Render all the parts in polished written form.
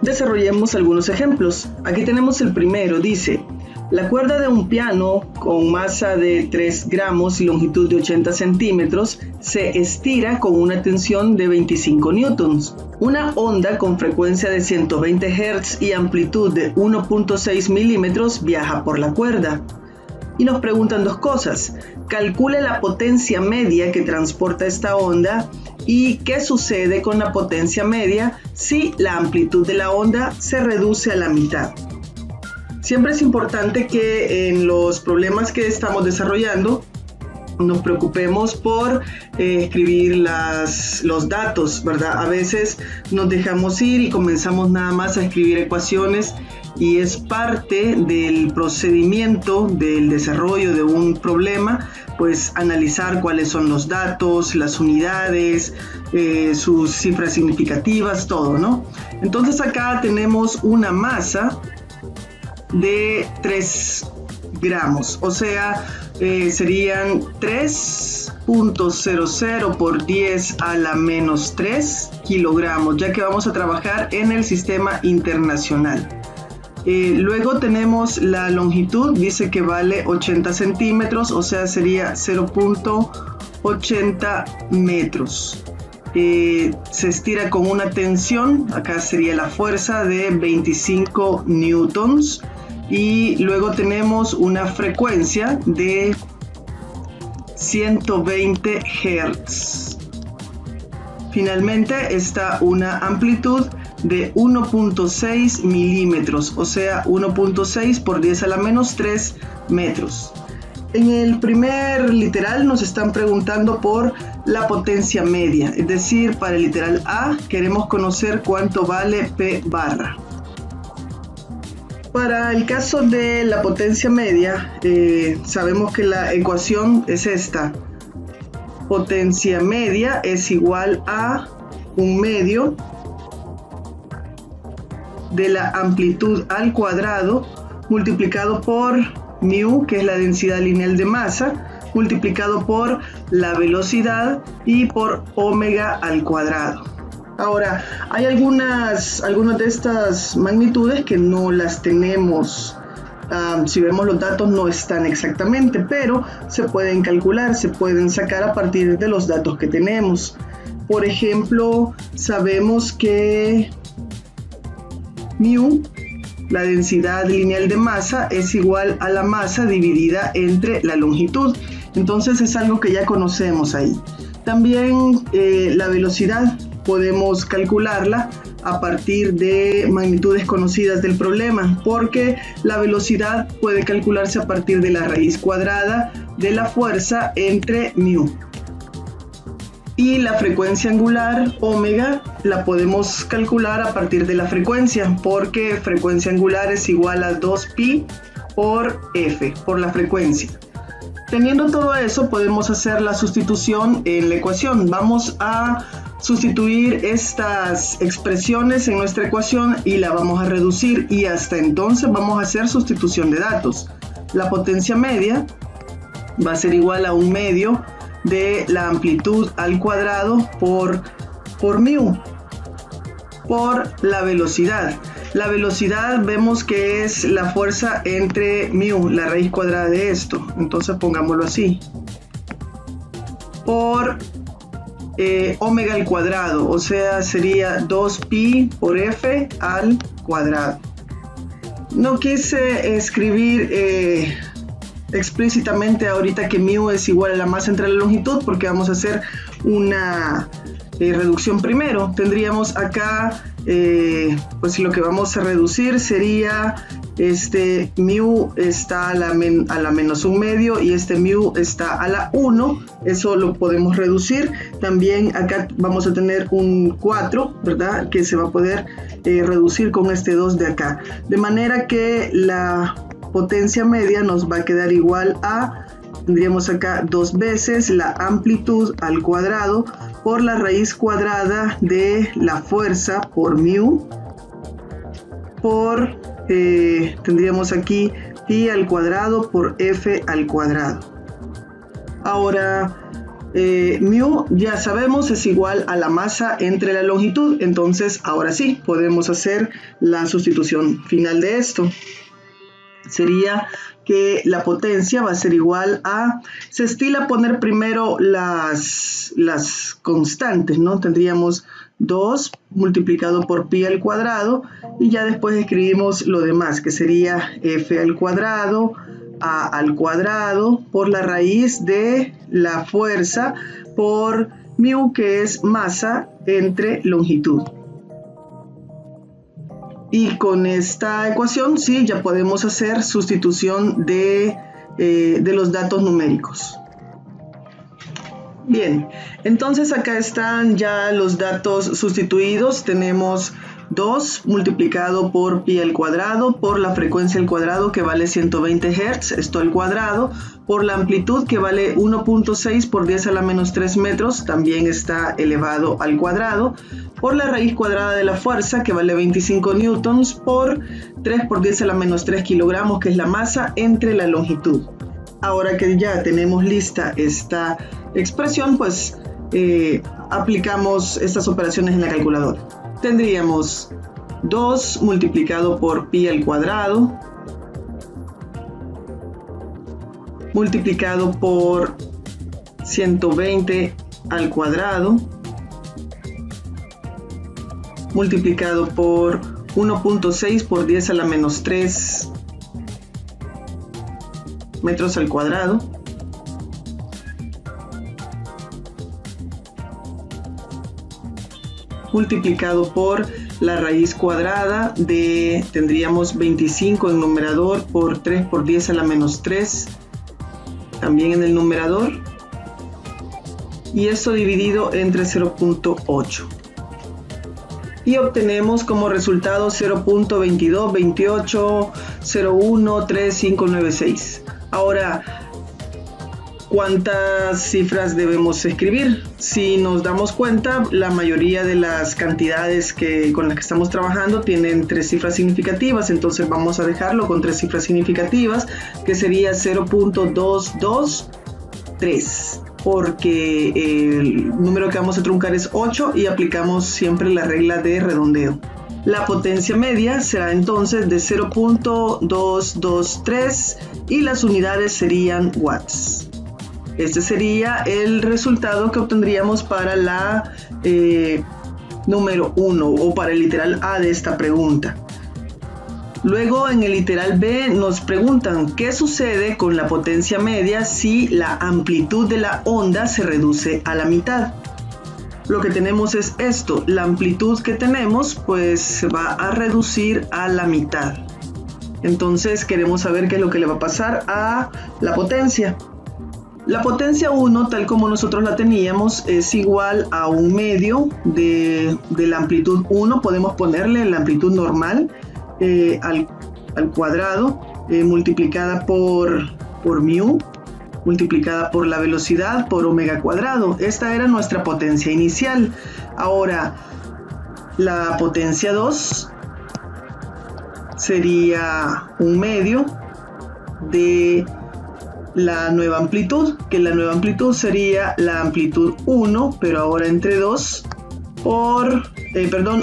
Desarrollemos algunos ejemplos. Aquí tenemos el primero, dice: la cuerda de un piano con masa de 3 gramos y longitud de 80 centímetros se estira con una tensión de 25 newtons. Una onda con frecuencia de 120 Hz y amplitud de 1.6 milímetros viaja por la cuerda. Y nos preguntan dos cosas. Calcule la potencia media que transporta esta onda y qué sucede con la potencia media si la amplitud de la onda se reduce a la mitad. Siempre es importante que en los problemas que estamos desarrollando nos preocupemos por escribir los datos, ¿verdad? A veces nos dejamos ir y comenzamos nada más a escribir ecuaciones, y es parte del procedimiento del desarrollo de un problema, pues analizar cuáles son los datos, las unidades, sus cifras significativas, todo, ¿no? Entonces acá tenemos una masa de 3 gramos, o sea, serían 3.00 por 10 a la menos 3 kilogramos, ya que vamos a trabajar en el sistema internacional. Luego tenemos la longitud, dice que vale 80 centímetros, o sea, sería 0.80 metros. Se estira con una tensión, acá sería la fuerza de 25 newtons. Y luego tenemos una frecuencia de 120 Hz. Finalmente está una amplitud de 1.6 milímetros, o sea, 1.6 por 10 a la menos 3 metros. En el primer literal nos están preguntando por la potencia media, es decir, para el literal A queremos conocer cuánto vale P barra. Para el caso de la potencia media, sabemos que la ecuación es esta. Potencia media es igual a un medio de la amplitud al cuadrado multiplicado por mu, que es la densidad lineal de masa, multiplicado por la velocidad y por omega al cuadrado. Ahora, hay algunas de estas magnitudes que no las tenemos. Si vemos los datos no están exactamente, pero se pueden calcular, se pueden sacar a partir de los datos que tenemos. Por ejemplo, sabemos que mu, la densidad lineal de masa, es igual a la masa dividida entre la longitud. Entonces es algo que ya conocemos ahí. También la velocidad podemos calcularla a partir de magnitudes conocidas del problema, porque la velocidad puede calcularse a partir de la raíz cuadrada de la fuerza entre mu. Y la frecuencia angular, omega, la podemos calcular a partir de la frecuencia, porque frecuencia angular es igual a 2pi por f, por la frecuencia. Teniendo todo eso, podemos hacer la sustitución en la ecuación. Vamos a sustituir estas expresiones en nuestra ecuación y la vamos a reducir, y hasta entonces vamos a hacer sustitución de datos. La potencia media va a ser igual a un medio de la amplitud al cuadrado por mu, por la velocidad. La velocidad vemos que es la fuerza entre mu, la raíz cuadrada de esto, entonces pongámoslo así, por omega al cuadrado, o sea, sería 2pi por f al cuadrado. No quise escribir explícitamente ahorita que mu es igual a la masa entre la longitud, porque vamos a hacer una reducción primero. Tendríamos acá, pues lo que vamos a reducir sería mu está a la menos un medio y mu está a la 1, eso lo podemos reducir. También acá vamos a tener un 4, ¿verdad? Que se va a poder reducir con este 2 de acá, de manera que la potencia media nos va a quedar igual a, tendríamos acá 2 veces la amplitud al cuadrado por la raíz cuadrada de la fuerza por mu, por tendríamos aquí pi al cuadrado por f al cuadrado. Ahora, mu ya sabemos es igual a la masa entre la longitud. Entonces ahora sí podemos hacer la sustitución final de esto. Sería que la potencia va a ser igual a, se estila poner primero las constantes, ¿no? Tendríamos 2 multiplicado por pi al cuadrado y ya después escribimos lo demás, que sería f al cuadrado, a al cuadrado, por la raíz de la fuerza por mu, que es masa entre longitud. Y con esta ecuación sí ya podemos hacer sustitución de los datos numéricos. Bien, entonces acá están ya los datos sustituidos. Tenemos 2 multiplicado por pi al cuadrado, por la frecuencia al cuadrado que vale 120 Hz, esto al cuadrado, por la amplitud que vale 1.6 por 10 a la menos 3 metros, también está elevado al cuadrado, por la raíz cuadrada de la fuerza que vale 25 newtons, por 3 por 10 a la menos 3 kilogramos, que es la masa entre la longitud. Ahora que ya tenemos lista esta expresión, pues aplicamos estas operaciones en la calculadora. Tendríamos 2 multiplicado por pi al cuadrado, multiplicado por 120 al cuadrado, multiplicado por 1.6 por 10 a la menos 3 metros al cuadrado, multiplicado por la raíz cuadrada de, tendríamos 25 en numerador por 3 por 10 a la menos 3, también en el numerador, y esto dividido entre 0.8. Y obtenemos como resultado 0.2228013596. Ahora, ¿cuántas cifras debemos escribir? Si nos damos cuenta, la mayoría de las cantidades con las que estamos trabajando tienen 3 cifras significativas, entonces vamos a dejarlo con 3 cifras significativas, que sería 0.223, porque el número que vamos a truncar es 8 y aplicamos siempre la regla de redondeo. La potencia media será entonces de 0.223 y las unidades serían watts. Este sería el resultado que obtendríamos para la número 1 o para el literal A de esta pregunta. Luego en el literal B nos preguntan qué sucede con la potencia media si la amplitud de la onda se reduce a la mitad. Lo que tenemos es esto, la amplitud que tenemos pues se va a reducir a la mitad. Entonces queremos saber qué es lo que le va a pasar a la potencia. La potencia 1, tal como nosotros la teníamos, es igual a un medio de la amplitud 1. Podemos ponerle la amplitud normal al cuadrado, multiplicada por mu, multiplicada por la velocidad por omega cuadrado. Esta era nuestra potencia inicial. Ahora, la potencia 2 sería un medio de la nueva amplitud, que la nueva amplitud sería la amplitud 1, pero ahora entre 2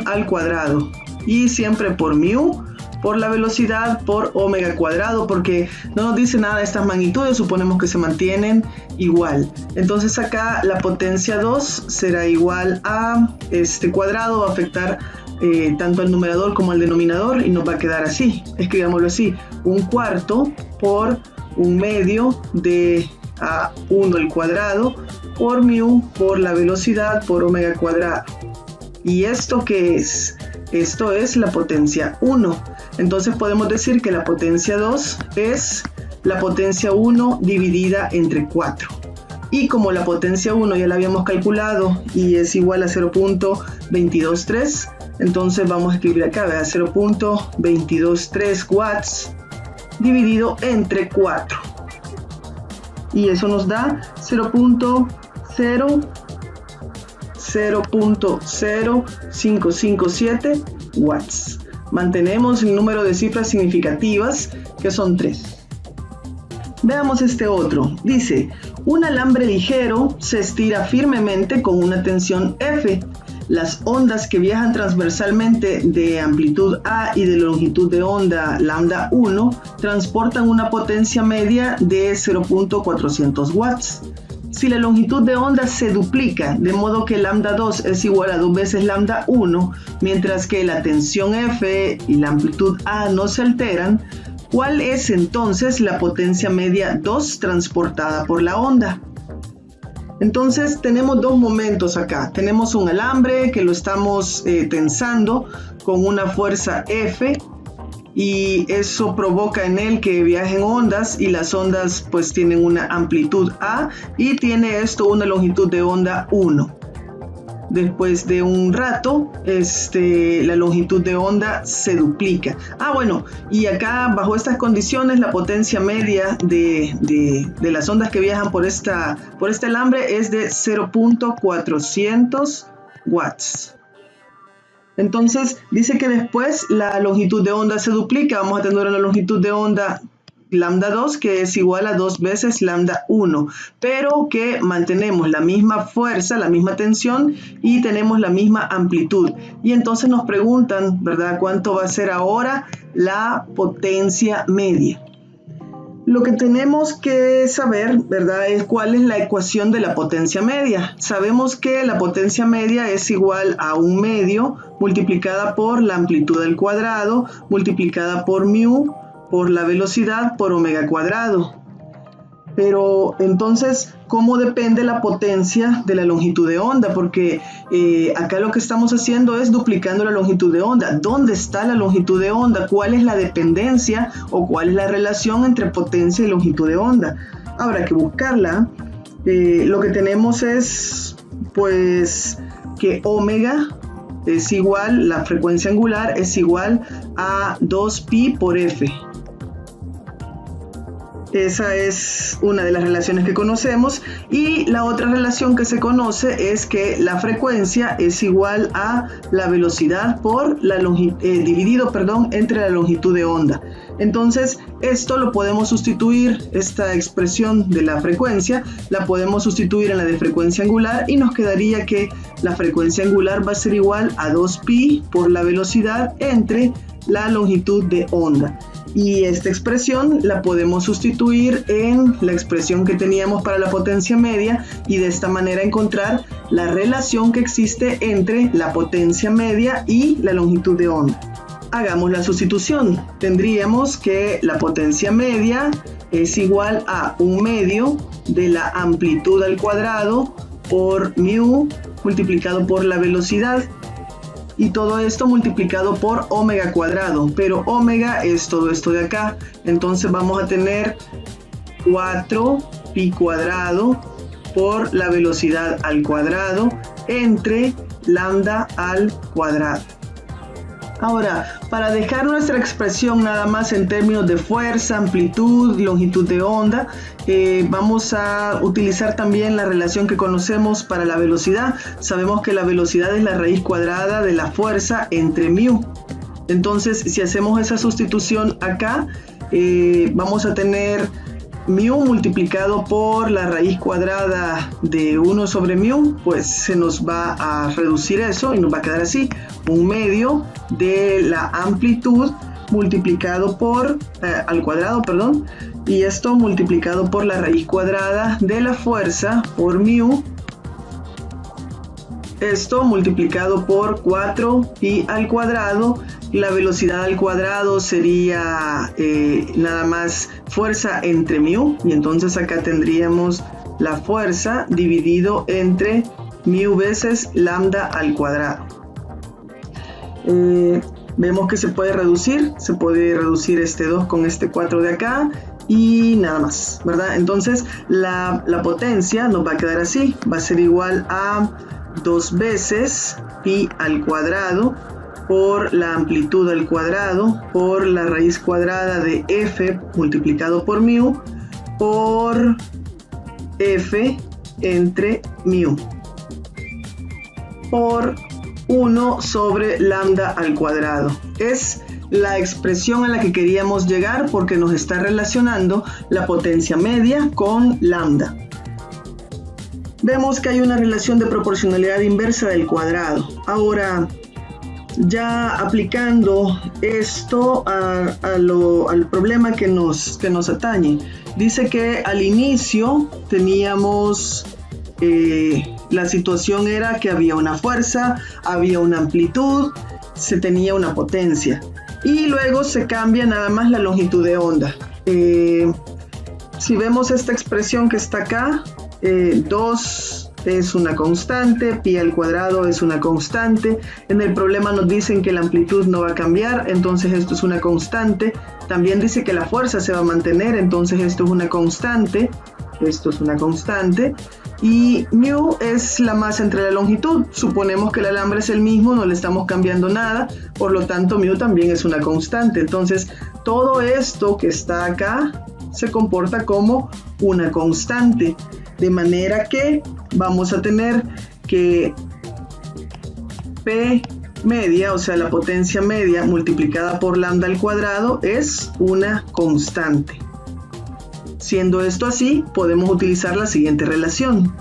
al cuadrado, y siempre por mu, por la velocidad por omega cuadrado, porque no nos dice nada de estas magnitudes, suponemos que se mantienen igual. Entonces acá la potencia 2 será igual a este cuadrado, va a afectar tanto al numerador como al denominador y nos va a quedar así. Escribámoslo así: un cuarto por un medio de A1 al cuadrado por mu por la velocidad por omega cuadrado. ¿Y esto qué es? Esto es la potencia 1. Entonces podemos decir que la potencia 2 es la potencia 1 dividida entre 4. Y como la potencia 1 ya la habíamos calculado y es igual a 0.223, entonces vamos a escribir acá, 0.223 watts dividido entre 4. Y eso nos da 0.0557 watts. Mantenemos el número de cifras significativas, que son 3. Veamos este otro. Dice, Un alambre ligero se estira firmemente con una tensión F. Las ondas que viajan transversalmente de amplitud A y de longitud de onda lambda 1 transportan una potencia media de 0.400 watts. Si la longitud de onda se duplica, de modo que lambda 2 es igual a 2 veces lambda 1, mientras que la tensión F y la amplitud A no se alteran, ¿cuál es entonces la potencia media 2 transportada por la onda? Entonces tenemos dos momentos acá. Tenemos un alambre que lo estamos tensando con una fuerza F, y eso provoca en él que viajen ondas, y las ondas pues tienen una amplitud A y tiene esto una longitud de onda 1. Después de un rato la longitud de onda se duplica. Bueno, y acá bajo estas condiciones la potencia media de las ondas que viajan por este alambre es de 0.400 watts. Entonces dice que después la longitud de onda se duplica. Vamos a tener una longitud de onda lambda 2 que es igual a 2 veces lambda 1, pero que mantenemos la misma fuerza, la misma tensión y tenemos la misma amplitud. Y entonces nos preguntan, ¿verdad?, ¿cuánto va a ser ahora la potencia media? Lo que tenemos que saber, ¿verdad?, es cuál es la ecuación de la potencia media. Sabemos que la potencia media es igual a 1 medio multiplicada por la amplitud al cuadrado multiplicada por mu por la velocidad por omega cuadrado. Pero entonces, ¿cómo depende la potencia de la longitud de onda? Porque acá lo que estamos haciendo es duplicando la longitud de onda. ¿Dónde está la longitud de onda? ¿Cuál es la dependencia o cuál es la relación entre potencia y longitud de onda? Habrá que buscarla. Lo que tenemos es pues que omega es igual, la frecuencia angular es igual a 2pi por f. Esa es una de las relaciones que conocemos, y la otra relación que se conoce es que la frecuencia es igual a la velocidad por la dividido entre la longitud de onda. Entonces esto lo podemos sustituir, esta expresión de la frecuencia la podemos sustituir en la de frecuencia angular, y nos quedaría que la frecuencia angular va a ser igual a 2pi por la velocidad entre la longitud de onda. Y esta expresión la podemos sustituir en la expresión que teníamos para la potencia media, y de esta manera encontrar la relación que existe entre la potencia media y la longitud de onda. Hagamos la sustitución. Tendríamos que la potencia media es igual a 1 medio de la amplitud al cuadrado por mu multiplicado por la velocidad, y todo esto multiplicado por omega cuadrado, pero omega es todo esto de acá. Entonces vamos a tener 4pi cuadrado por la velocidad al cuadrado entre lambda al cuadrado. Ahora, para dejar nuestra expresión nada más en términos de fuerza, amplitud, longitud de onda, vamos a utilizar también la relación que conocemos para la velocidad. Sabemos que la velocidad es la raíz cuadrada de la fuerza entre mu. Entonces, si hacemos esa sustitución acá, vamos a tener mu multiplicado por la raíz cuadrada de 1 sobre mu, pues se nos va a reducir eso y nos va a quedar así: 1 medio de la amplitud multiplicado por al cuadrado, y esto multiplicado por la raíz cuadrada de la fuerza por mu, esto multiplicado por 4pi al cuadrado. La velocidad al cuadrado sería nada más fuerza entre mu, y entonces acá tendríamos la fuerza dividido entre mu veces lambda al cuadrado. Vemos que se puede reducir este 2 con este 4 de acá, y nada más, ¿verdad? Entonces la potencia nos va a quedar así, va a ser igual a 2 veces pi al cuadrado por la amplitud al cuadrado por la raíz cuadrada de f multiplicado por mu por f entre mu por 1 sobre lambda al cuadrado. Es la expresión a la que queríamos llegar porque nos está relacionando la potencia media con lambda. vemos que hay una relación de proporcionalidad inversa del cuadrado. Ahora, ya aplicando esto al problema que nos atañe, dice que al inicio teníamos, la situación era que había una fuerza, había una amplitud, se tenía una potencia, y luego se cambia nada más la longitud de onda. Si vemos esta expresión que está acá, 2 es una constante, pi al cuadrado es una constante. En el problema nos dicen que la amplitud no va a cambiar, entonces esto es una constante. También dice que la fuerza se va a mantener, entonces esto es una constante. Esto es una constante. Y mu es la masa entre la longitud. Suponemos que el alambre es el mismo, no le estamos cambiando nada, por lo tanto mu también es una constante. Entonces todo esto que está acá se comporta como una constante, de manera que vamos a tener que P media, o sea la potencia media multiplicada por lambda al cuadrado, es una constante. Siendo esto así, podemos utilizar la siguiente relación.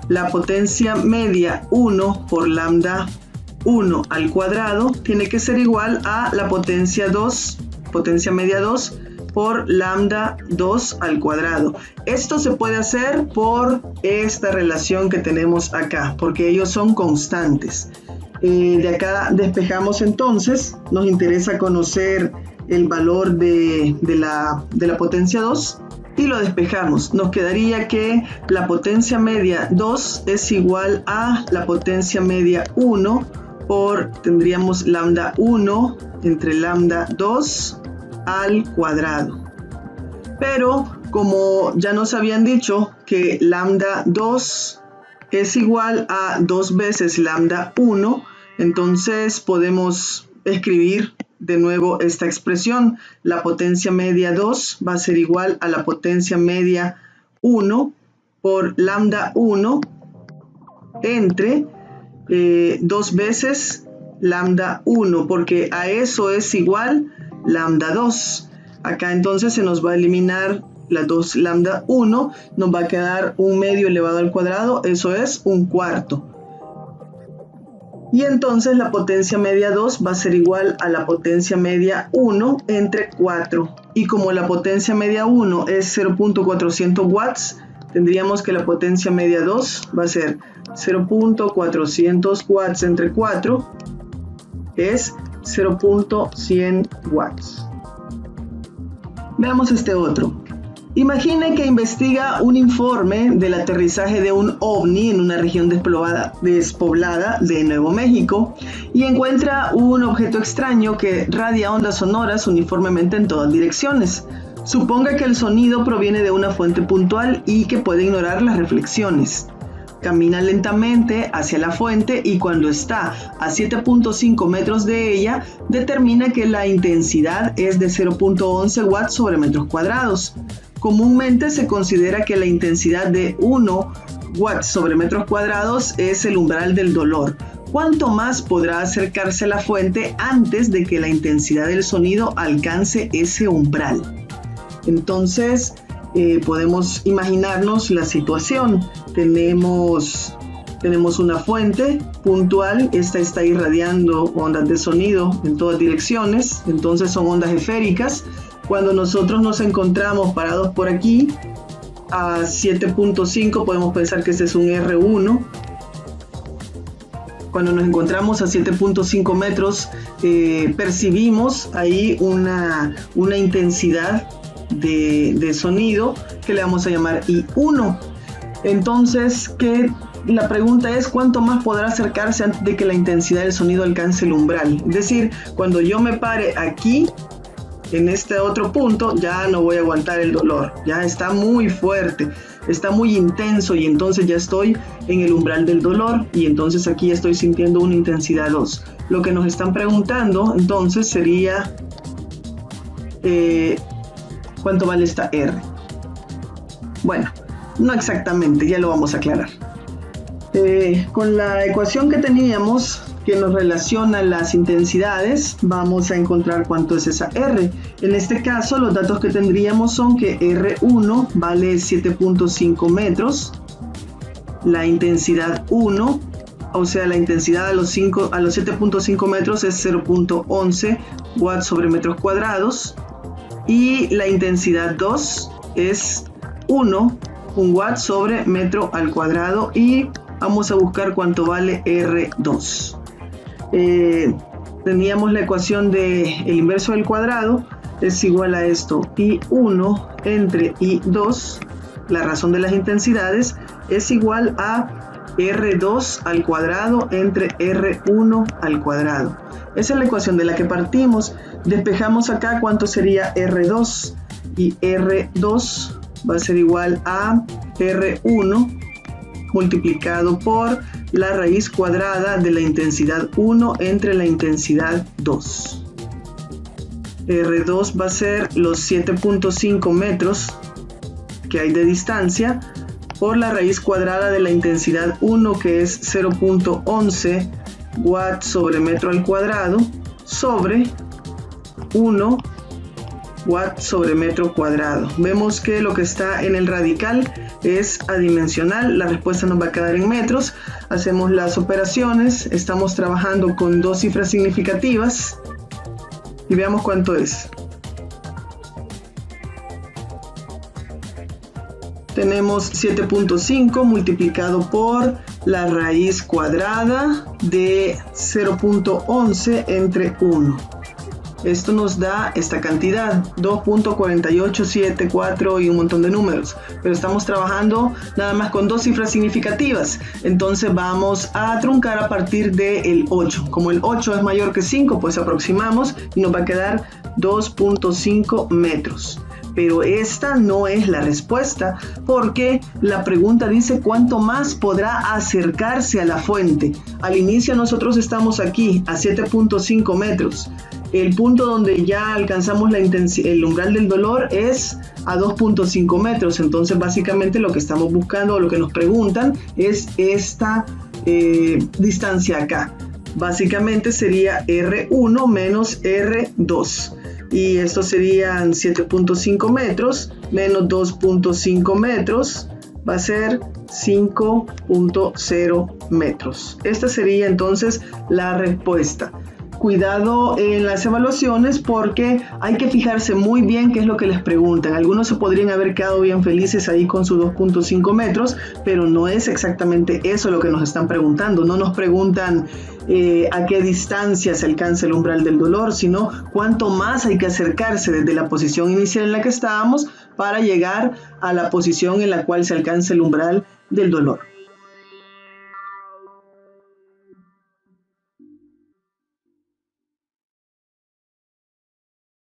La potencia media 1 por lambda 1 al cuadrado tiene que ser igual a la potencia media 2 por lambda 2 al cuadrado. Esto se puede hacer por esta relación que tenemos acá, porque ellos son constantes. De acá despejamos entonces, nos interesa conocer el valor de la potencia 2 y lo despejamos. Nos quedaría que la potencia media 2 es igual a la potencia media 1 tendríamos lambda 1 entre lambda 2 al cuadrado. Pero como ya nos habían dicho que lambda 2 es igual a 2 veces lambda 1, entonces podemos escribir de nuevo esta expresión. La potencia media 2 va a ser igual a la potencia media 1 por lambda 1 entre 2 veces lambda 1, porque a eso es igual lambda 2. Acá entonces se nos va a eliminar la 2 lambda 1, nos va a quedar un medio elevado al cuadrado, eso es un cuarto. Y entonces la potencia media 2 va a ser igual a la potencia media 1 entre 4. Y como la potencia media 1 es 0.400 watts, tendríamos que la potencia media 2 va a ser 0.400 watts entre 4, es 0.100 watts. Veamos este otro. Imagine que investiga un informe del aterrizaje de un ovni en una región despoblada de Nuevo México y encuentra un objeto extraño que radia ondas sonoras uniformemente en todas direcciones. Suponga que el sonido proviene de una fuente puntual y que puede ignorar las reflexiones. Camina lentamente hacia la fuente y cuando está a 7.5 metros de ella, determina que la intensidad es de 0.11 watts sobre metros cuadrados. Comúnmente se considera que la intensidad de 1 watts sobre metros cuadrados es el umbral del dolor. ¿Cuánto más podrá acercarse a la fuente antes de que la intensidad del sonido alcance ese umbral? Entonces, podemos imaginarnos la situación. Tenemos una fuente puntual, esta está irradiando ondas de sonido en todas direcciones, entonces son ondas esféricas. Cuando nosotros nos encontramos parados por aquí, a 7.5 podemos pensar que este es un R1. Cuando nos encontramos a 7.5 metros, percibimos ahí una intensidad de sonido que le vamos a llamar I1. Entonces, la pregunta es ¿cuánto más podrá acercarse antes de que la intensidad del sonido alcance el umbral? Es decir, cuando yo me pare aquí, en este otro punto, ya no voy a aguantar el dolor, ya está muy fuerte, está muy intenso y entonces ya estoy en el umbral del dolor y entonces aquí estoy sintiendo una intensidad 2. Lo que nos están preguntando entonces sería ¿cuánto vale esta R? Bueno, no exactamente, ya lo vamos a aclarar. Con la ecuación que teníamos que nos relaciona las intensidades, vamos a encontrar cuánto es esa R. En este caso, los datos que tendríamos son que R1 vale 7.5 metros, la intensidad 1, o sea, la intensidad a los 7.5 metros es 0.11 watts sobre metros cuadrados, y la intensidad 2 es 1 watt sobre metro al cuadrado, y vamos a buscar cuánto vale R2. Teníamos la ecuación de el inverso del cuadrado es igual a esto, I1 entre I2, la razón de las intensidades, es igual a R2 al cuadrado entre R1 al cuadrado. Esa es la ecuación de la que partimos. Despejamos acá cuánto sería R2, y R2 va a ser igual a R1 multiplicado por la raíz cuadrada de la intensidad 1 entre la intensidad 2. R2 va a ser los 7.5 metros que hay de distancia por la raíz cuadrada de la intensidad 1, que es 0.11 watts sobre metro al cuadrado, sobre 1 watts sobre metro cuadrado. Vemos que lo que está en el radical es adimensional, la respuesta nos va a quedar en metros. Hacemos las operaciones, estamos trabajando con dos cifras significativas y veamos cuánto es. Tenemos 7.5 multiplicado por la raíz cuadrada de 0.11 entre 1. Esto nos da esta cantidad, 2.4874 y un montón de números. Pero estamos trabajando nada más con dos cifras significativas. Entonces vamos a truncar a partir del 8. Como el 8 es mayor que 5, pues aproximamos y nos va a quedar 2.5 metros. Pero esta no es la respuesta, porque la pregunta dice cuánto más podrá acercarse a la fuente. Al inicio nosotros estamos aquí a 7.5 metros. El punto donde ya alcanzamos el umbral del dolor es a 2.5 metros. Entonces básicamente lo que estamos buscando, o lo que nos preguntan, es esta distancia acá. Básicamente sería R1 menos R2. Y esto serían 7.5 metros menos 2.5 metros, va a ser 5.0 metros. Esta sería entonces la respuesta. Cuidado en las evaluaciones, porque hay que fijarse muy bien qué es lo que les preguntan. Algunos se podrían haber quedado bien felices ahí con sus 2.5 metros, pero no es exactamente eso lo que nos están preguntando. No nos preguntan a qué distancia se alcanza el umbral del dolor, sino cuánto más hay que acercarse desde la posición inicial en la que estábamos para llegar a la posición en la cual se alcanza el umbral del dolor.